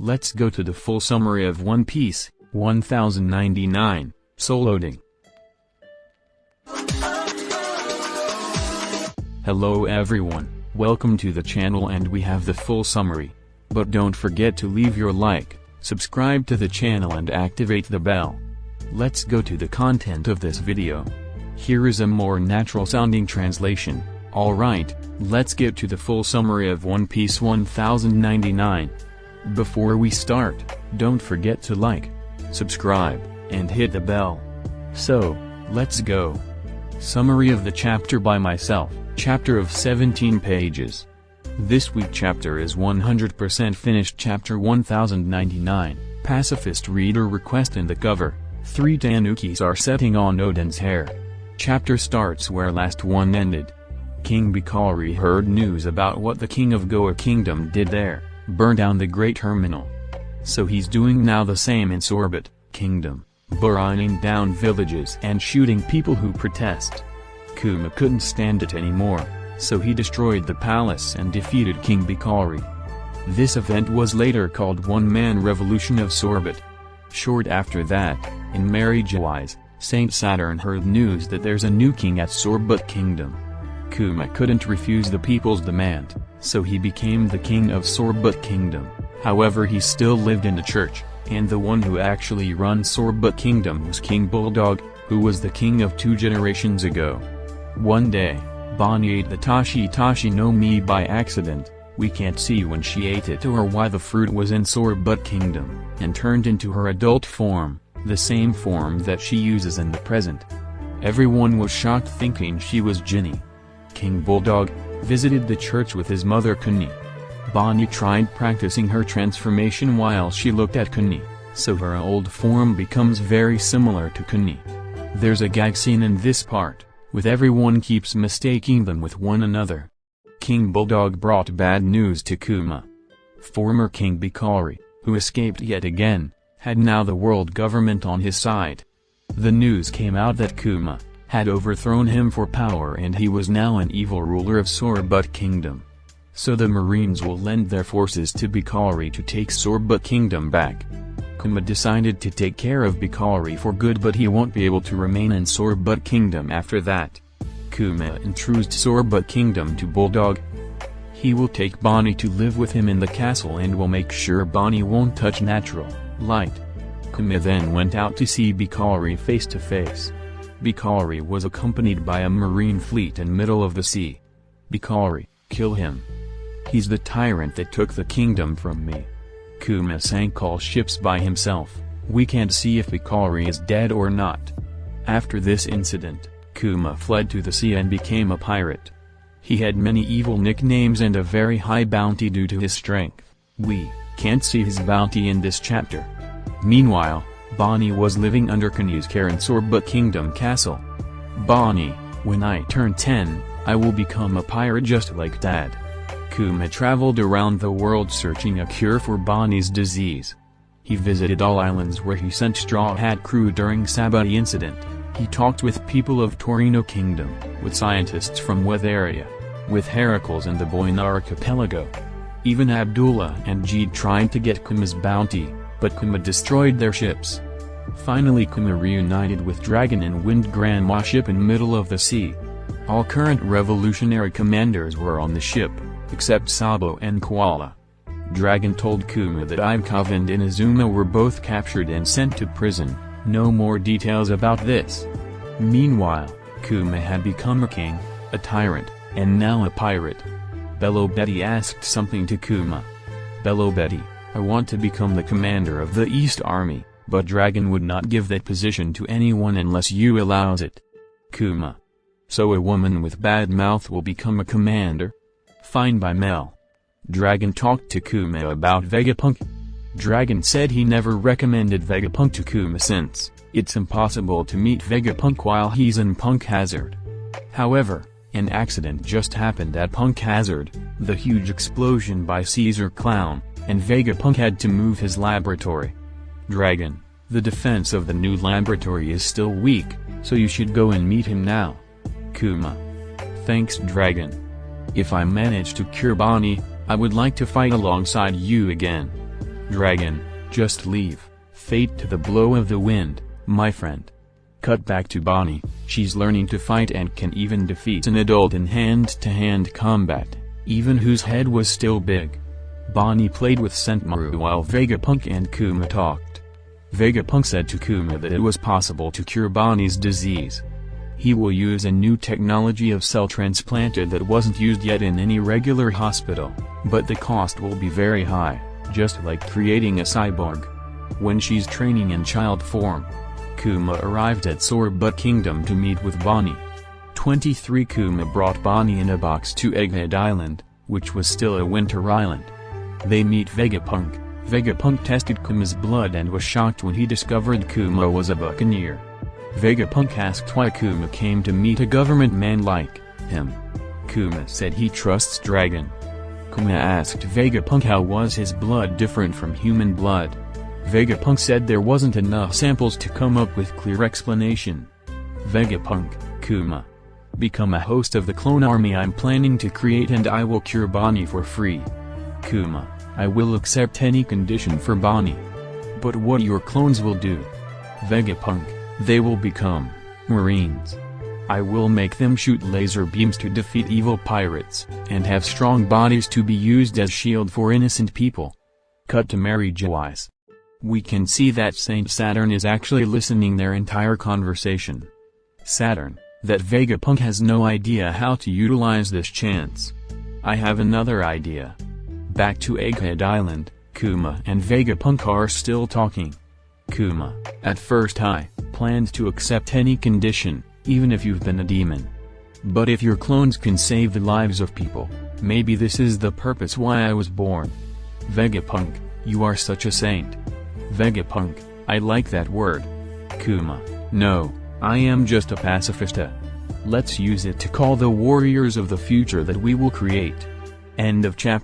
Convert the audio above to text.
Let's go to the full summary of One Piece, 1099, so loading. Hello everyone, welcome to the channel and we have the full summary. But don't forget to leave your like, subscribe to the channel and activate the bell. Let's go to the content of this video. Here is a more natural sounding translation. Alright, let's get to the full summary of One Piece 1099. Before we start, don't forget to like, subscribe, and hit the bell. So, let's go. Summary of the chapter by myself, chapter of 17 pages. This week chapter is 100% finished. Chapter 1099, Pacifist Reader Request. In the cover, 3 tanukis are setting on Oden's hair. Chapter starts where last one ended. King Bikari heard news about what the king of Goa Kingdom did there, burn down the great terminal. So he's doing now the same in Sorbet Kingdom, burning down villages and shooting people who protest. Kuma couldn't stand it anymore, so he destroyed the palace and defeated King Bikari. This event was later called One-Man Revolution of Sorbet. Short after that, in marriage-wise, Saint Saturn heard news that there's a new king at Sorbet Kingdom. Kuma couldn't refuse the people's demand, so he became the king of Sorbet Kingdom. However, he still lived in the church, and the one who actually run Sorbet Kingdom was King Bulldog, who was the king of 2 generations ago. One day, Bonnie ate the Tashi no Mi by accident. We can't see when she ate it or why the fruit was in Sorbet Kingdom, and turned into her adult form, the same form that she uses in the present. Everyone was shocked thinking she was Ginny. King Bulldog visited the church with his mother Kuni. Bonnie tried practicing her transformation while she looked at Kuni, so her old form becomes very similar to Kuni. There's a gag scene in this part, with everyone keeps mistaking them with one another. King Bulldog brought bad news to Kuma. Former King Bikari, who escaped yet again, had now the world government on his side. The news came out that Kuma had overthrown him for power and he was now an evil ruler of Sorbet Kingdom. So the Marines will lend their forces to Bikari to take Sorbet Kingdom back. Kuma decided to take care of Bikari for good, but he won't be able to remain in Sorbet Kingdom after that. Kuma entrusts Sorbet Kingdom to Bulldog. He will take Bonnie to live with him in the castle and will make sure Bonnie won't touch natural light. Kuma then went out to see Bikari face to face. Bikari was accompanied by a marine fleet in middle of the sea. Bikari, kill him. He's the tyrant that took the kingdom from me. Kuma sank all ships by himself. We can't see if Bikari is dead or not. After this incident, Kuma fled to the sea and became a pirate. He had many evil nicknames and a very high bounty due to his strength. We can't see his bounty in this chapter. Meanwhile, Bonnie was living under Kuni's care in Sorbet Kingdom Castle. Bonnie, when I turn 10, I will become a pirate just like Dad. Kuma traveled around the world searching a cure for Bonnie's disease. He visited all islands where he sent Straw Hat Crew during Sabati incident. He talked with people of Torino Kingdom, with scientists from Weth area, with Heracles and the Boyne Archipelago. Even Abdullah and Jeed tried to get Kuma's bounty, but Kuma destroyed their ships. Finally Kuma reunited with Dragon and Wind Grandma ship in middle of the sea. All current revolutionary commanders were on the ship, except Sabo and Koala. Dragon told Kuma that Ibkov and Inazuma were both captured and sent to prison. No more details about this. Meanwhile, Kuma had become a king, a tyrant, and now a pirate. Bello Betty asked something to Kuma. Bello Betty, I want to become the commander of the East Army, but Dragon would not give that position to anyone unless you allows it. Kuma. So a woman with bad mouth will become a commander? Fine by Mel. Dragon talked to Kuma about Vegapunk. Dragon said he never recommended Vegapunk to Kuma since it's impossible to meet Vegapunk while he's in Punk Hazard. However, an accident just happened at Punk Hazard, the huge explosion by Caesar Clown, and Vegapunk had to move his laboratory. Dragon, the defense of the new laboratory is still weak, so you should go and meet him now. Kuma. Thanks Dragon. If I manage to cure Bonnie, I would like to fight alongside you again. Dragon, just leave, fate to the blow of the wind, my friend. Cut back to Bonnie, she's learning to fight and can even defeat an adult in hand-to-hand combat, even whose head was still big. Bonnie played with Sentomaru while Vegapunk and Kuma talked. Vegapunk said to Kuma that it was possible to cure Bonnie's disease. He will use a new technology of cell transplanted that wasn't used yet in any regular hospital, but the cost will be very high, just like creating a cyborg. When she's training in child form, Kuma arrived at Sorbut Kingdom to meet with Bonnie. 23 Kuma brought Bonnie in a box to Egghead Island, which was still a winter island. They meet Vegapunk. Vegapunk tested Kuma's blood and was shocked when he discovered Kuma was a buccaneer. Vegapunk asked why Kuma came to meet a government man like him. Kuma said he trusts Dragon. Kuma asked Vegapunk how was his blood different from human blood. Vegapunk said there wasn't enough samples to come up with clear explanation. Vegapunk, Kuma. Become a host of the clone army I'm planning to create and I will cure Bonnie for free. Kuma, I will accept any condition for Bonnie. But what your clones will do? Vegapunk, they will become Marines. I will make them shoot laser beams to defeat evil pirates, and have strong bodies to be used as shield for innocent people. Cut to Mary Joyce. We can see that Saint Saturn is actually listening their entire conversation. Saturn, that Vegapunk has no idea how to utilize this chance. I have another idea. Back to Egghead Island, Kuma and Vegapunk are still talking. Kuma, at first I planned to accept any condition, even if you've been a demon. But if your clones can save the lives of people, maybe this is the purpose why I was born. Vegapunk, you are such a saint. Vegapunk, I like that word. Kuma, no, I am just a pacifista. Let's use it to call the warriors of the future that we will create. End of chapter.